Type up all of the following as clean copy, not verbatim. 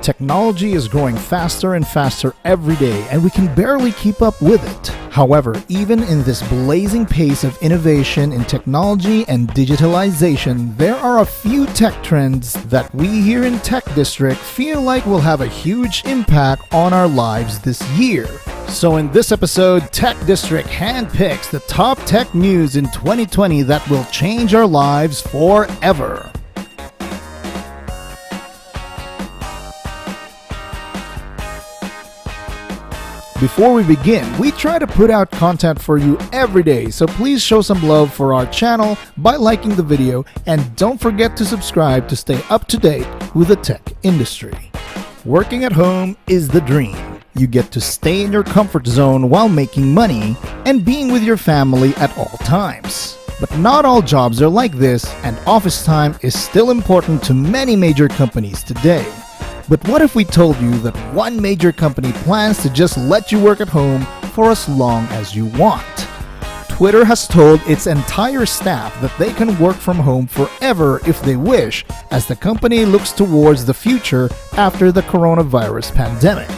Technology is growing faster and faster every day, and we can barely keep up with it. However, even in this blazing pace of innovation in technology and digitalization, there are a few tech trends that we here in Tech District feel like will have a huge impact on our lives this year. So in this episode, Tech District handpicks the top tech news in 2020 that will change our lives forever. Before we begin, we try to put out content for you every day, so please show some love for our channel by liking the video, and don't forget to subscribe to stay up to date with the tech industry. Working at home is the dream. You get to stay in your comfort zone while making money and being with your family at all times. But not all jobs are like this, and office time is still important to many major companies today. But what if we told you that one major company plans to just let you work at home for as long as you want? Twitter has told its entire staff that they can work from home forever if they wish, as the company looks towards the future after the coronavirus pandemic.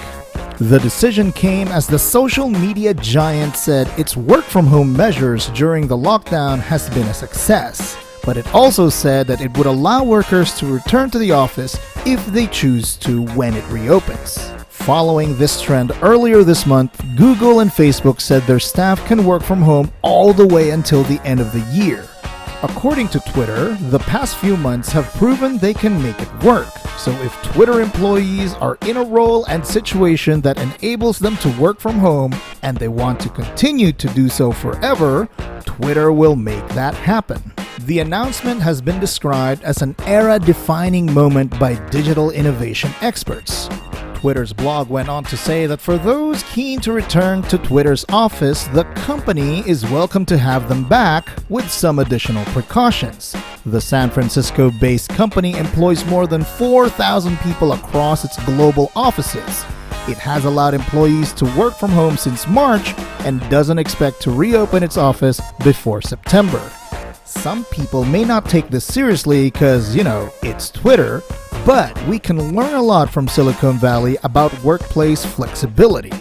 The decision came as the social media giant said its work-from-home measures during the lockdown has been a success. But it also said that it would allow workers to return to the office if they choose to when it reopens. Following this trend earlier this month, Google and Facebook said their staff can work from home all the way until the end of the year. According to Twitter, the past few months have proven they can make it work. So if Twitter employees are in a role and situation that enables them to work from home and they want to continue to do so forever, Twitter will make that happen. The announcement has been described as an era-defining moment by digital innovation experts. Twitter's blog went on to say that for those keen to return to Twitter's office, the company is welcome to have them back with some additional precautions. The San Francisco-based company employs more than 4,000 people across its global offices. It has allowed employees to work from home since March and doesn't expect to reopen its office before September. Some people may not take this seriously because, it's Twitter, but we can learn a lot from Silicon Valley about workplace flexibility.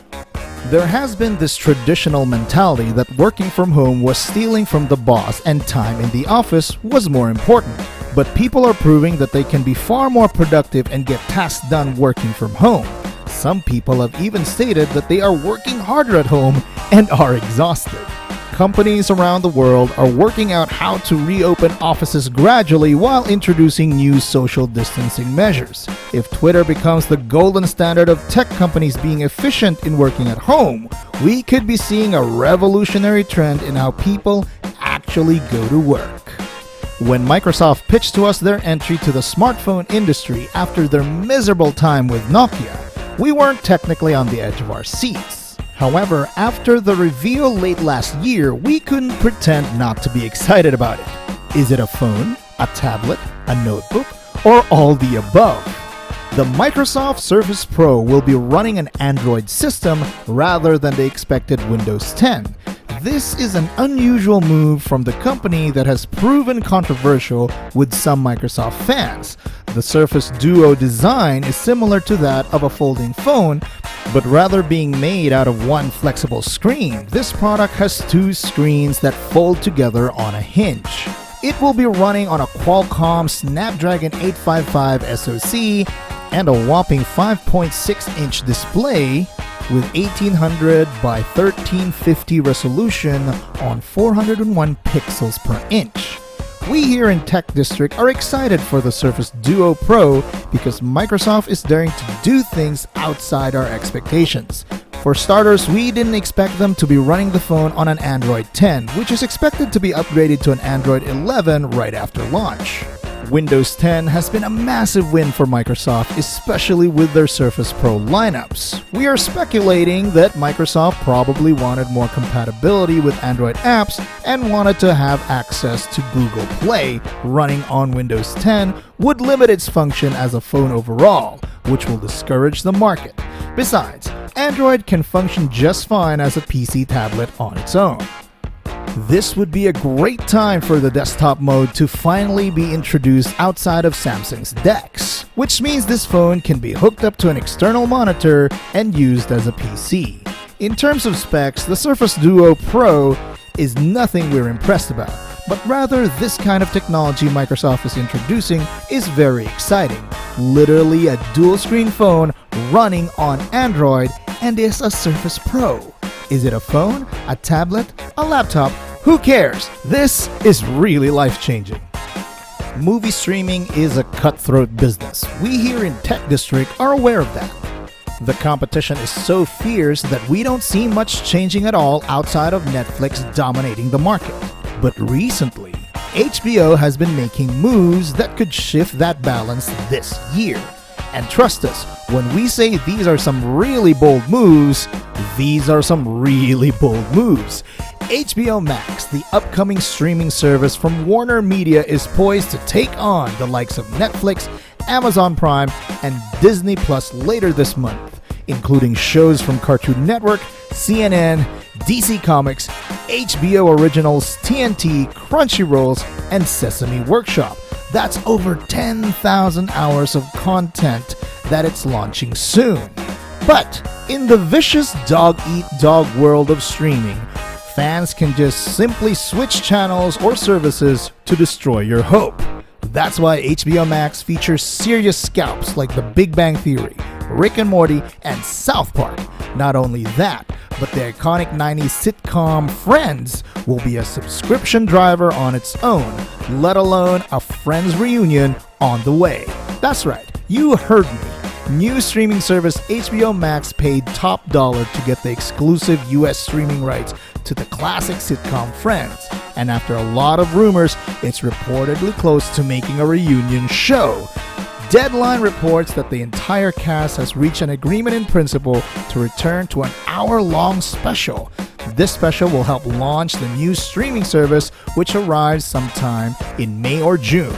There has been this traditional mentality that working from home was stealing from the boss and time in the office was more important. But people are proving that they can be far more productive and get tasks done working from home. Some people have even stated that they are working harder at home and are exhausted. Companies around the world are working out how to reopen offices gradually while introducing new social distancing measures. If Twitter becomes the golden standard of tech companies being efficient in working at home, we could be seeing a revolutionary trend in how people actually go to work. When Microsoft pitched to us their entry to the smartphone industry after their miserable time with Nokia, we weren't technically on the edge of our seats. However, after the reveal late last year, we couldn't pretend not to be excited about it. Is it a phone, a tablet, a notebook, or all the above? The Microsoft Surface Pro will be running an Android system rather than the expected Windows 10. This is an unusual move from the company that has proven controversial with some Microsoft fans. The Surface Duo design is similar to that of a folding phone, but rather being made out of one flexible screen, this product has two screens that fold together on a hinge. It will be running on a Qualcomm Snapdragon 855 SoC and a whopping 5.6-inch display with 1800 by 1350 resolution on 401 pixels per inch. We here in Tech District are excited for the Surface Duo Pro because Microsoft is daring to do things outside our expectations. For starters, we didn't expect them to be running the phone on an Android 10, which is expected to be upgraded to an Android 11 right after launch. Windows 10 has been a massive win for Microsoft, especially with their Surface Pro lineups. We are speculating that Microsoft probably wanted more compatibility with Android apps and wanted to have access to Google Play running on Windows 10 would limit its function as a phone overall, which will discourage the market. Besides, Android can function just fine as a PC tablet on its own. This would be a great time for the desktop mode to finally be introduced outside of Samsung's DeX, which means this phone can be hooked up to an external monitor and used as a PC. In terms of specs, the Surface Duo Pro is nothing we're impressed about, but rather this kind of technology Microsoft is introducing is very exciting. Literally a dual-screen phone running on Android and is a Surface Pro. Is it a phone, a tablet, a laptop? Who cares? This is really life-changing. Movie streaming is a cutthroat business. We here in Tech District are aware of that. The competition is so fierce that we don't see much changing at all outside of Netflix dominating the market. But recently, HBO has been making moves that could shift that balance this year. And trust us, when we say these are some really bold moves, these are some really bold moves. HBO Max, the upcoming streaming service from Warner Media, is poised to take on the likes of Netflix, Amazon Prime, and Disney Plus later this month, including shows from Cartoon Network, CNN, DC Comics, HBO Originals, TNT, Crunchyrolls, and Sesame Workshop. That's over 10,000 hours of content that it's launching soon. But in the vicious dog-eat-dog world of streaming, fans can just simply switch channels or services to destroy your hope. That's why HBO Max features serious scalps like The Big Bang Theory, Rick and Morty, and South Park. Not only that, but the iconic 90s sitcom Friends will be a subscription driver on its own, let alone a Friends reunion on the way. That's right, you heard me. New streaming service HBO Max paid top dollar to get the exclusive US streaming rights to the classic sitcom Friends. And after a lot of rumors, it's reportedly close to making a reunion show. Deadline reports that the entire cast has reached an agreement in principle to return to an hour-long special. This special will help launch the new streaming service, which arrives sometime in May or June.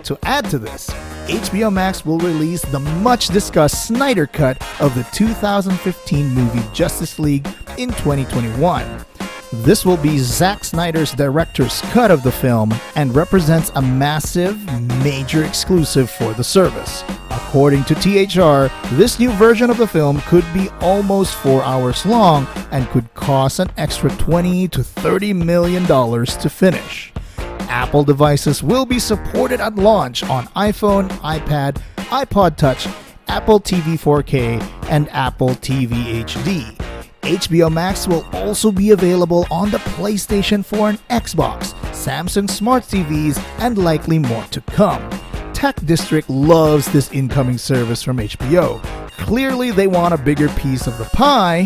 To add to this, HBO Max will release the much-discussed Snyder Cut of the 2015 movie Justice League in 2021. This will be Zack Snyder's director's cut of the film and represents a massive, major exclusive for the service. According to THR, this new version of the film could be almost 4 hours long and could cost an extra $20 to $30 million to finish. Apple devices will be supported at launch on iPhone, iPad, iPod Touch, Apple TV 4K, and Apple TV HD. HBO Max will also be available on the PlayStation 4 and Xbox, Samsung Smart TVs, and likely more to come. Tech District loves this incoming service from HBO. Clearly, they want a bigger piece of the pie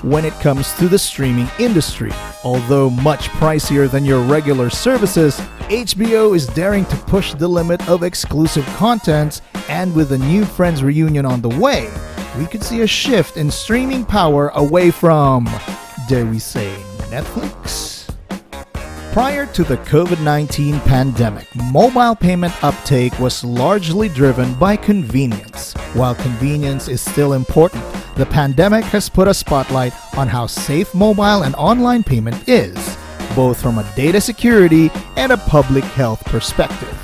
when it comes to the streaming industry. Although much pricier than your regular services, HBO is daring to push the limit of exclusive content, and with a new Friends reunion on the way, we could see a shift in streaming power away from, dare we say, Netflix? Prior to the COVID-19 pandemic, mobile payment uptake was largely driven by convenience. While convenience is still important, the pandemic has put a spotlight on how safe mobile and online payment is, both from a data security and a public health perspective.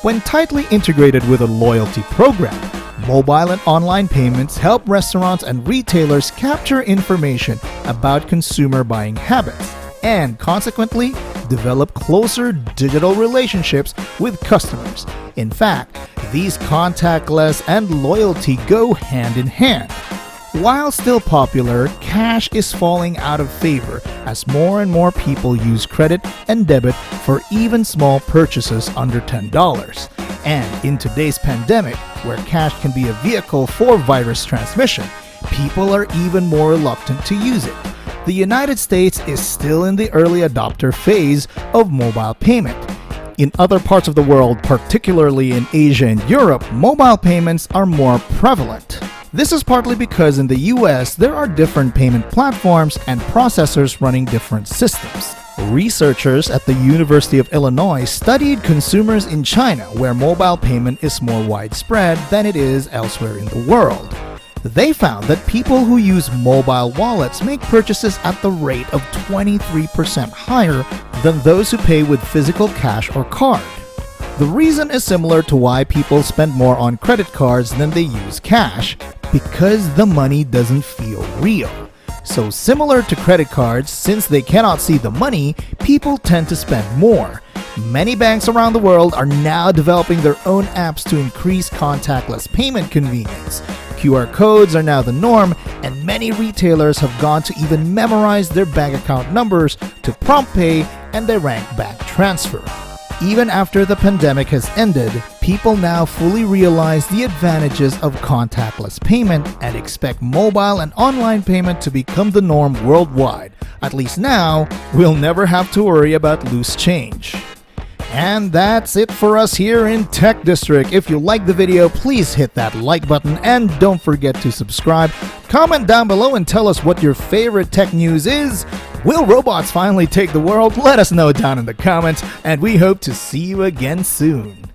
When tightly integrated with a loyalty program, mobile and online payments help restaurants and retailers capture information about consumer buying habits and, consequently, develop closer digital relationships with customers. In fact, these contactless and loyalty go hand in hand. While still popular, cash is falling out of favor as more and more people use credit and debit for even small purchases under $10. And in today's pandemic, where cash can be a vehicle for virus transmission, people are even more reluctant to use it. The United States is still in the early adopter phase of mobile payment. In other parts of the world, particularly in Asia and Europe, mobile payments are more prevalent. This is partly because in the US, there are different payment platforms and processors running different systems. Researchers at the University of Illinois studied consumers in China, where mobile payment is more widespread than it is elsewhere in the world. They found that people who use mobile wallets make purchases at the rate of 23% higher than those who pay with physical cash or card. The reason is similar to why people spend more on credit cards than they use cash, because the money doesn't feel real. So similar to credit cards, since they cannot see the money, people tend to spend more. Many banks around the world are now developing their own apps to increase contactless payment convenience. QR codes are now the norm, and many retailers have gone to even memorize their bank account numbers to prompt pay and direct bank transfer. Even after the pandemic has ended, people now fully realize the advantages of contactless payment and expect mobile and online payment to become the norm worldwide. At least now, we'll never have to worry about loose change. And that's it for us here in Tech District. If you like the video, please hit that like button and don't forget to subscribe. Comment down below and tell us what your favorite tech news is. Will robots finally take the world? Let us know down in the comments, and we hope to see you again soon.